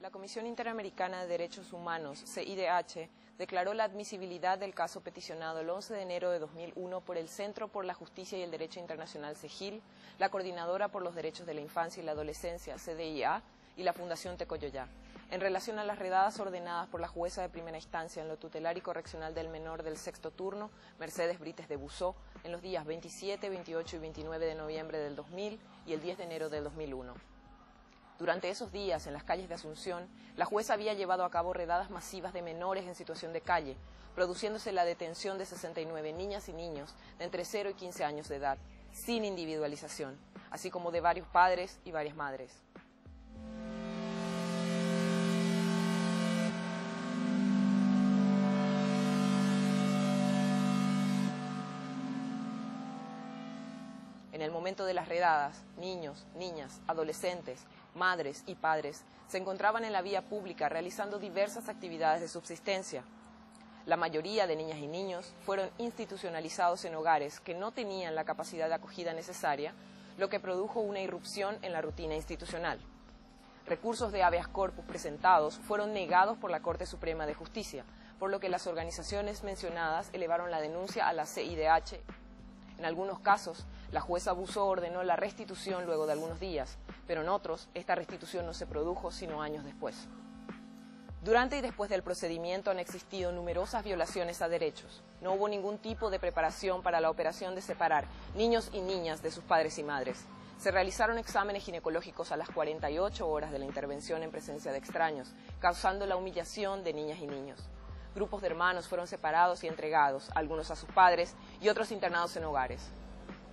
La Comisión Interamericana de Derechos Humanos, CIDH, declaró la admisibilidad del caso peticionado el 11 de enero de 2001 por el Centro por la Justicia y el Derecho Internacional CEGIL, la Coordinadora por los Derechos de la Infancia y la Adolescencia, CDIA, y la Fundación Tecoyoyá, en relación a las redadas ordenadas por la jueza de primera instancia en lo tutelar y correccional del menor del sexto turno, Mercedes Brites de Busó, en los días 27, 28 y 29 de noviembre del 2000 y el 10 de enero del 2001. Durante esos días, en las calles de Asunción, la jueza había llevado a cabo redadas masivas de menores en situación de calle, produciéndose la detención de 69 niñas y niños de entre 0 y 15 años de edad, sin individualización, así como de varios padres y varias madres. En el momento de las redadas, niños, niñas, adolescentes, madres y padres se encontraban en la vía pública realizando diversas actividades de subsistencia. La mayoría de niñas y niños fueron institucionalizados en hogares que no tenían la capacidad de acogida necesaria, lo que produjo una irrupción en la rutina institucional. Recursos de habeas corpus presentados fueron negados por la Corte Suprema de Justicia, por lo que las organizaciones mencionadas elevaron la denuncia a la CIDH. En algunos casos, la jueza Busó ordenó la restitución luego de algunos días, pero en otros, esta restitución no se produjo sino años después. Durante y después del procedimiento han existido numerosas violaciones a derechos. No hubo ningún tipo de preparación para la operación de separar niños y niñas de sus padres y madres. Se realizaron exámenes ginecológicos a las 48 horas de la intervención en presencia de extraños, causando la humillación de niñas y niños. Grupos de hermanos fueron separados y entregados, algunos a sus padres y otros internados en hogares.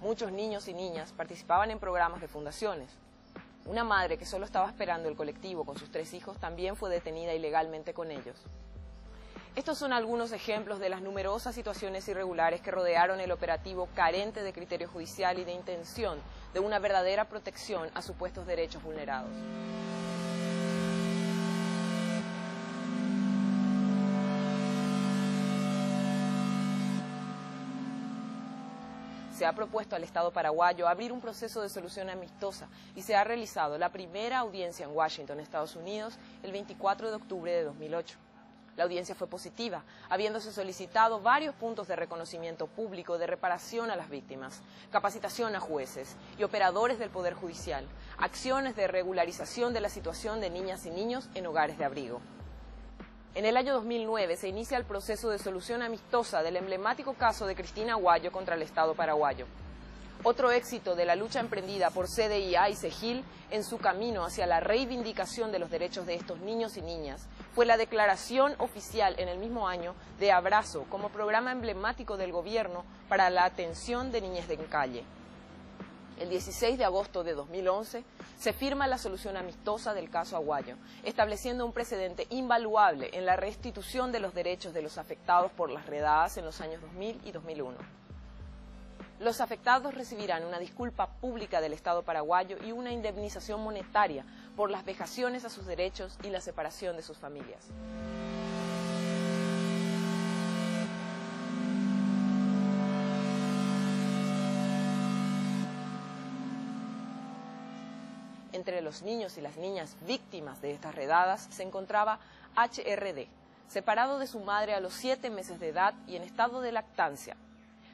Muchos niños y niñas participaban en programas de fundaciones. Una madre que solo estaba esperando el colectivo con sus 3 hijos también fue detenida ilegalmente con ellos. Estos son algunos ejemplos de las numerosas situaciones irregulares que rodearon el operativo carente de criterio judicial y de intención de una verdadera protección a supuestos derechos vulnerados. Se ha propuesto al Estado paraguayo abrir un proceso de solución amistosa y se ha realizado la primera audiencia en Washington, Estados Unidos, el 24 de octubre de 2008. La audiencia fue positiva, habiéndose solicitado varios puntos de reconocimiento público, de reparación a las víctimas, capacitación a jueces y operadores del Poder Judicial, acciones de regularización de la situación de niñas y niños en hogares de abrigo. En el año 2009 se inicia el proceso de solución amistosa del emblemático caso de Cristina Aguayo contra el Estado paraguayo. Otro éxito de la lucha emprendida por CDIA y CEGIL en su camino hacia la reivindicación de los derechos de estos niños y niñas fue la declaración oficial en el mismo año de Abrazo como programa emblemático del gobierno para la atención de niñez en calle. El 16 de agosto de 2011 se firma la solución amistosa del caso Aguayo, estableciendo un precedente invaluable en la restitución de los derechos de los afectados por las redadas en los años 2000 y 2001. Los afectados recibirán una disculpa pública del Estado paraguayo y una indemnización monetaria por las vejaciones a sus derechos y la separación de sus familias. Entre los niños y las niñas víctimas de estas redadas se encontraba HRD, separado de su madre a los 7 meses de edad y en estado de lactancia.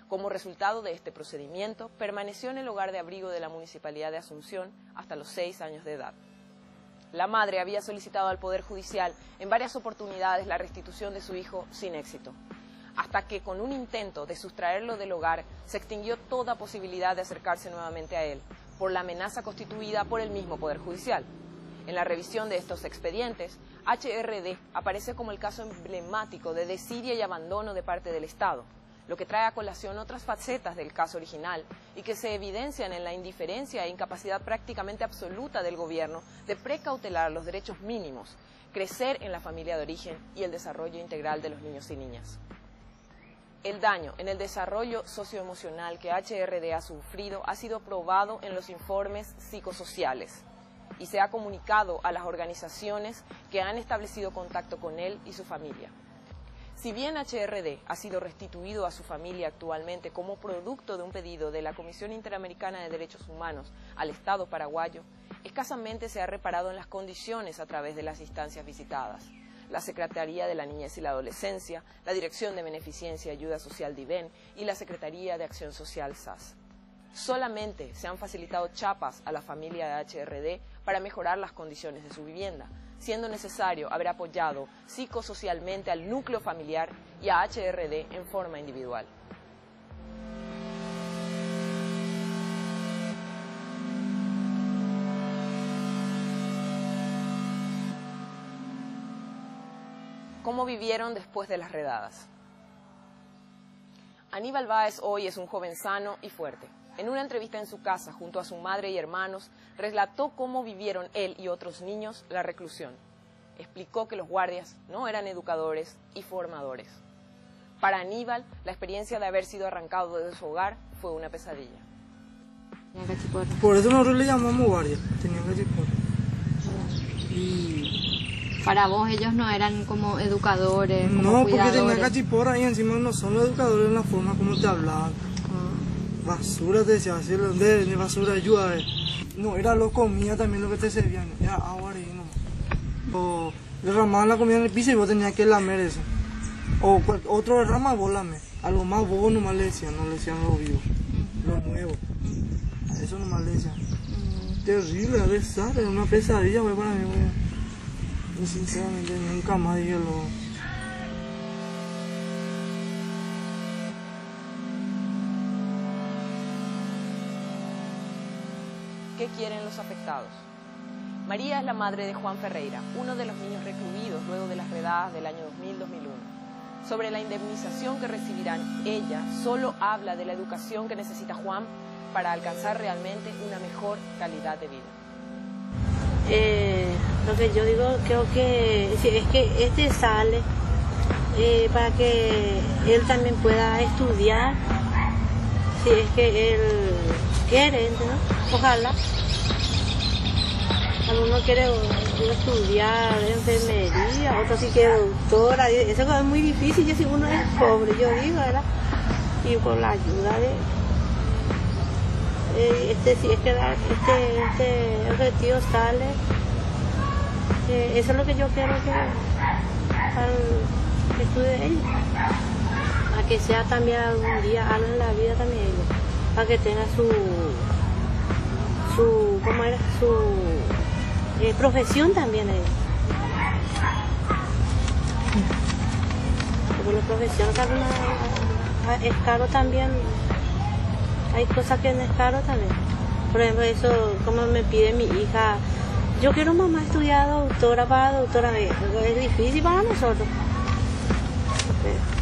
Como resultado de este procedimiento, permaneció en el hogar de abrigo de la Municipalidad de Asunción hasta los 6 años de edad. La madre había solicitado al Poder Judicial en varias oportunidades la restitución de su hijo sin éxito, hasta que con un intento de sustraerlo del hogar se extinguió toda posibilidad de acercarse nuevamente a él, por la amenaza constituida por el mismo Poder Judicial. En la revisión de estos expedientes, HRD aparece como el caso emblemático de desidia y abandono de parte del Estado, lo que trae a colación otras facetas del caso original y que se evidencian en la indiferencia e incapacidad prácticamente absoluta del gobierno de precautelar los derechos mínimos, crecer en la familia de origen y el desarrollo integral de los niños y niñas. El daño en el desarrollo socioemocional que HRD ha sufrido ha sido probado en los informes psicosociales y se ha comunicado a las organizaciones que han establecido contacto con él y su familia. Si bien HRD ha sido restituido a su familia actualmente como producto de un pedido de la Comisión Interamericana de Derechos Humanos al Estado paraguayo, escasamente se ha reparado en las condiciones a través de las instancias visitadas. La Secretaría de la Niñez y la Adolescencia, la Dirección de Beneficencia y Ayuda Social DIVEN y la Secretaría de Acción Social SAS. Solamente se han facilitado chapas a la familia de HRD para mejorar las condiciones de su vivienda, siendo necesario haber apoyado psicosocialmente al núcleo familiar y a HRD en forma individual. ¿Cómo vivieron después de las redadas? Aníbal Báez hoy es un joven sano y fuerte. En una entrevista en su casa junto a su madre y hermanos, relató cómo vivieron él y otros niños la reclusión. Explicó que los guardias no eran educadores y formadores. Para Aníbal, la experiencia de haber sido arrancado de su hogar fue una pesadilla. Por eso nosotros le llamamos guardia, tenían cachipora. Y para vos ellos no eran como educadores, como no, cuidadores. porque tenían cachipora y encima no son los educadores en la forma como te hablaban. Basura te decía, así de basura ayuda. No, era lo comida también lo que te servían, era agua y no. O derramaban la comida en el piso y vos tenías que lamer eso. O otro derrama, vos lamer. Algo más vos nomás le decían, no le decían lo vivo, lo nuevo. A eso nomás le decían. Terrible, a veces, una pesadilla fue para mí. Y sinceramente nunca más dije lo... ¿Qué quieren los afectados? María es la madre de Juan Ferreira, uno de los niños recluidos luego de las redadas del año 2000-2001. Sobre la indemnización que recibirán, ella solo habla de la educación que necesita Juan para alcanzar realmente una mejor calidad de vida. Lo que yo digo, creo que es que este sale para que él también pueda estudiar, si es que él quiere, ¿no? Ojalá. Alguno quiere estudiar enfermería, otro sí quiere doctora, eso es muy difícil, ya si uno es pobre, yo digo, ¿verdad? Y con la ayuda de... si es que este objetivo sale, eso es lo que yo quiero que estudie ellos, para que sea también algún día algo en la vida también ellos, para que tenga su profesión también ellos. Porque la profesión es caro también. Hay cosas que no es caro también. Por ejemplo, eso, como me pide mi hija, yo quiero mamá estudiar doctora para doctora, es difícil para nosotros.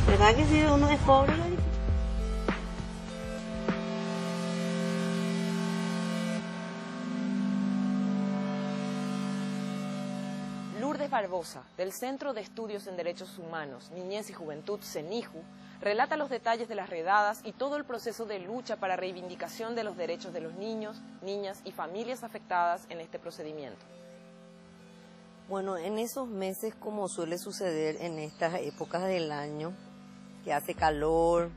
¿Verdad que si uno es pobre es difícil? Lourdes Barbosa, del Centro de Estudios en Derechos Humanos, Niñez y Juventud, CENIJU, relata los detalles de las redadas y todo el proceso de lucha para reivindicación de los derechos de los niños, niñas y familias afectadas en este procedimiento. Bueno, en esos meses, como suele suceder en estas épocas del año, que hace calor,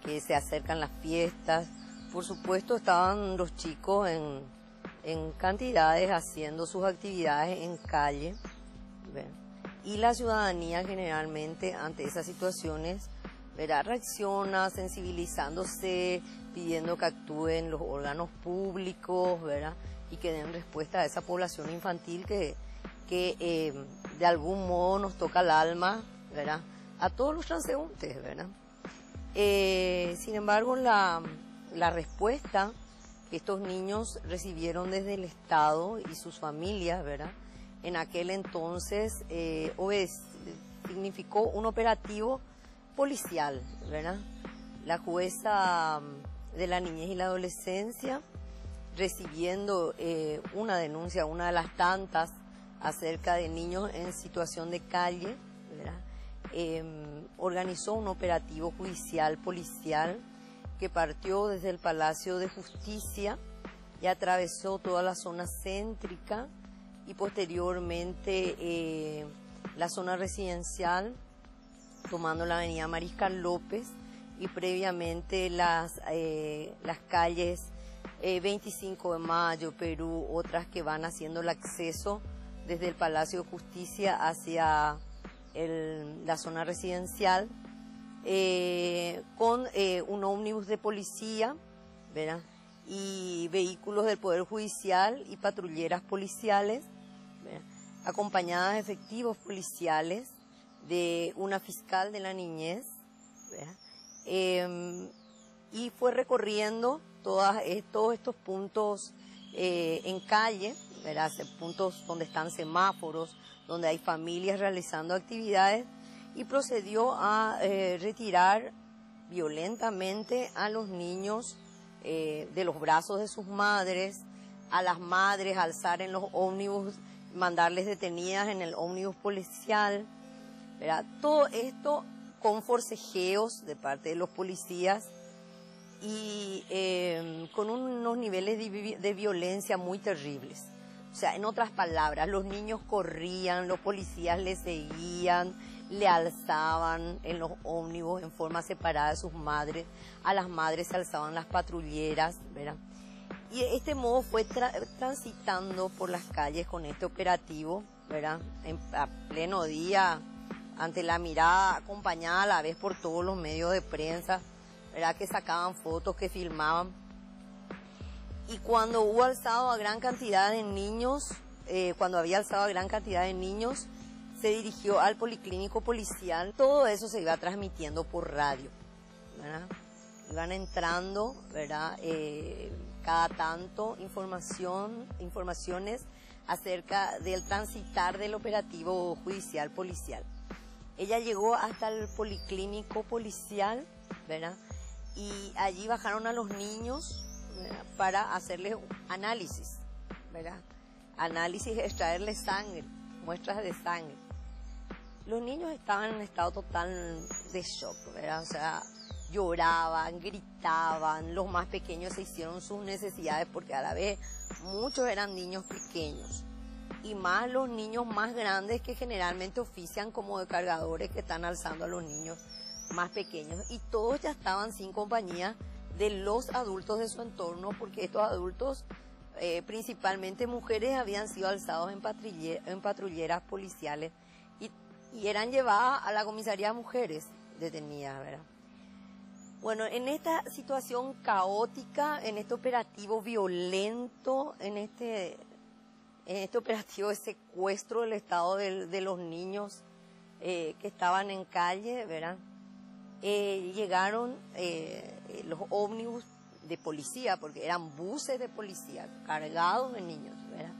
que se acercan las fiestas, por supuesto estaban los chicos en cantidades haciendo sus actividades en calle, ¿verdad? Y la ciudadanía generalmente ante esas situaciones, ¿verdad?, reacciona sensibilizándose, pidiendo que actúen los órganos públicos, ¿verdad?, y que den respuesta a esa población infantil que de algún modo nos toca el alma, ¿verdad?, a todos los transeúntes, ¿verdad? Sin embargo, la respuesta que estos niños recibieron desde el Estado y sus familias, ¿verdad?, en aquel entonces significó un operativo policial, ¿verdad? La jueza de la niñez y la adolescencia, recibiendo una denuncia, una de las tantas, acerca de niños en situación de calle, ¿verdad?, organizó un operativo judicial policial que partió desde el Palacio de Justicia y atravesó toda la zona céntrica y posteriormente la zona residencial tomando la avenida Mariscal López y previamente las calles 25 de Mayo, Perú, otras que van haciendo el acceso desde el Palacio de Justicia hacia la zona residencial, con un ómnibus de policía, ¿verdad? Y vehículos del Poder Judicial y patrulleras policiales, ¿verdad? Acompañadas de efectivos policiales, de una fiscal de la niñez, ¿verdad? Y fue recorriendo todos estos puntos en calle, ¿verdad? Puntos donde están semáforos, donde hay familias realizando actividades, y procedió a retirar violentamente a los niños de los brazos de sus madres, a las madres alzar en los ómnibus, mandarles detenidas en el ómnibus policial, ¿verdad? Todo esto con forcejeos de parte de los policías y con unos niveles de violencia muy terribles. O sea, en otras palabras, los niños corrían, los policías les seguían, le alzaban en los ómnibus en forma separada de sus madres, a las madres se alzaban las patrulleras, ¿verdad? Y de este modo fue transitando por las calles con este operativo, ¿verdad? A pleno día, ante la mirada acompañada a la vez por todos los medios de prensa, ¿verdad? Que sacaban fotos, que filmaban. Y cuando hubo alzado a gran cantidad de niños, se dirigió al policlínico policial. Todo eso se iba transmitiendo por radio, ¿verdad? Iban entrando, ¿verdad? Cada tanto informaciones acerca del transitar del operativo judicial policial. Ella llegó hasta el policlínico policial, ¿verdad? Y allí bajaron a los niños, ¿verdad? Para hacerles análisis, ¿verdad? Análisis, extraerles sangre, muestras de sangre. Los niños estaban en estado total de shock, ¿verdad? O sea, lloraban, gritaban, los más pequeños se hicieron sus necesidades porque a la vez muchos eran niños pequeños y más los niños más grandes que generalmente ofician como de cargadores que están alzando a los niños más pequeños, y todos ya estaban sin compañía de los adultos de su entorno, porque estos adultos, principalmente mujeres, habían sido alzados en patrulleras policiales y eran llevadas a la comisaría de mujeres detenidas, ¿verdad? Bueno, en esta situación caótica, en este operativo violento, en este operativo de secuestro del estado de los niños que estaban en calle, ¿verdad? Llegaron los ómnibus de policía, porque eran buses de policía cargados de niños, ¿verdad?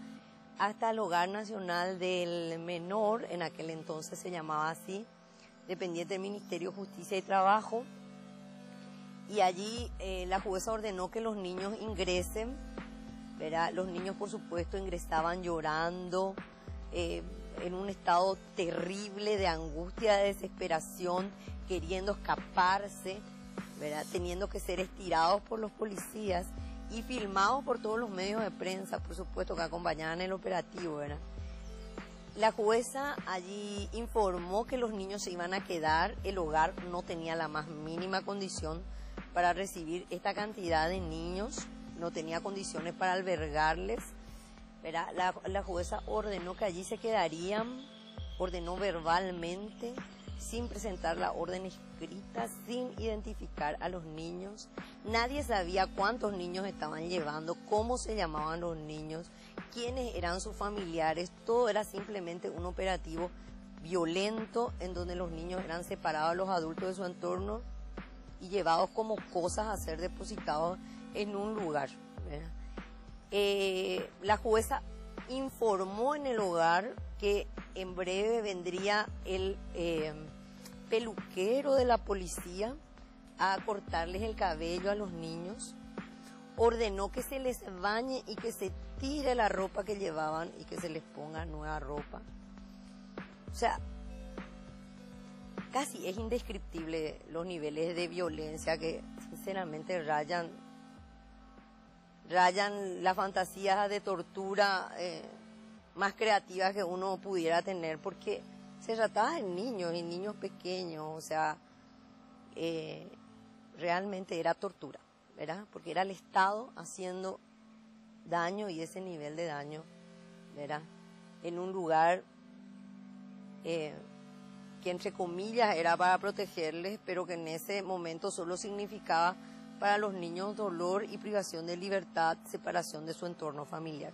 Hasta el Hogar Nacional del Menor, en aquel entonces se llamaba así, dependiente del Ministerio de Justicia y Trabajo, y allí la jueza ordenó que los niños ingresen, ¿verdad? Los niños, por supuesto, ingresaban llorando, en un estado terrible de angustia, de desesperación, queriendo escaparse, ¿verdad? Teniendo que ser estirados por los policías y filmados por todos los medios de prensa, por supuesto, que acompañaban el operativo, ¿verdad? La jueza allí informó que los niños se iban a quedar, el hogar no tenía la más mínima condición para recibir esta cantidad de niños, no tenía condiciones para albergarles, ¿verdad? La jueza ordenó que allí se quedarían, ordenó verbalmente, sin presentar la orden escrita, sin identificar a los niños. Nadie sabía cuántos niños estaban llevando, cómo se llamaban los niños, quiénes eran sus familiares. Todo era simplemente un operativo violento en donde los niños eran separados de los adultos de su entorno y llevados como cosas a ser depositados en un lugar, ¿verdad? La jueza informó en el hogar que en breve vendría el peluquero de la policía a cortarles el cabello a los niños, ordenó que se les bañe y que se tire la ropa que llevaban y que se les ponga nueva ropa. O sea, casi es indescriptible los niveles de violencia que sinceramente rayan las fantasías de tortura más creativas que uno pudiera tener, porque se trataba de niños y niños pequeños, o sea, realmente era tortura, ¿verdad? Porque era el Estado haciendo daño y ese nivel de daño, ¿verdad? En un lugar que entre comillas era para protegerles, pero que en ese momento solo significaba para los niños dolor y privación de libertad, separación de su entorno familiar.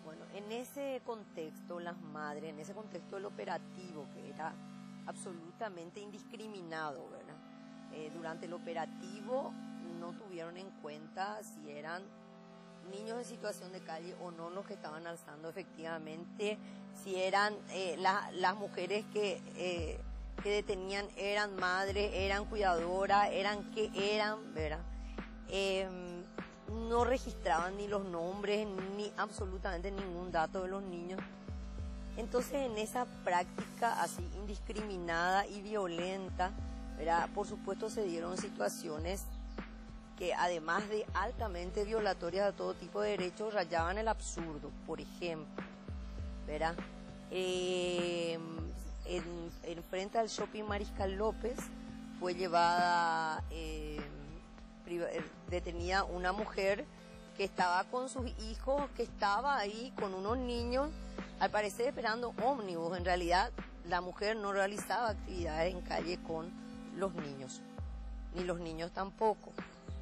Bueno, en ese contexto, las madres, en ese contexto del operativo, que era absolutamente indiscriminado, ¿verdad? Durante el operativo no tuvieron en cuenta si eran niños en situación de calle o no los que estaban alzando efectivamente, si eran las mujeres que detenían eran madres, eran cuidadoras, eran, ¿verdad? No registraban ni los nombres ni absolutamente ningún dato de los niños. Entonces, en esa práctica así indiscriminada y violenta, ¿verdad? Por supuesto se dieron situaciones que además de altamente violatorias de todo tipo de derechos, rayaban el absurdo. Por ejemplo, ¿verdad? En frente al shopping Mariscal López fue llevada, detenida una mujer que estaba con sus hijos, que estaba ahí con unos niños, al parecer esperando ómnibus. En realidad, la mujer no realizaba actividades en calle con los niños, ni los niños tampoco.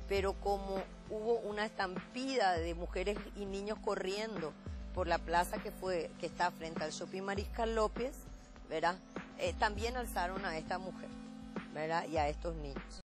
Pero como hubo una estampida de mujeres y niños corriendo por la plaza que está frente al shopping Mariscal López, ¿verdad? También alzaron a esta mujer, ¿verdad? Y a estos niños.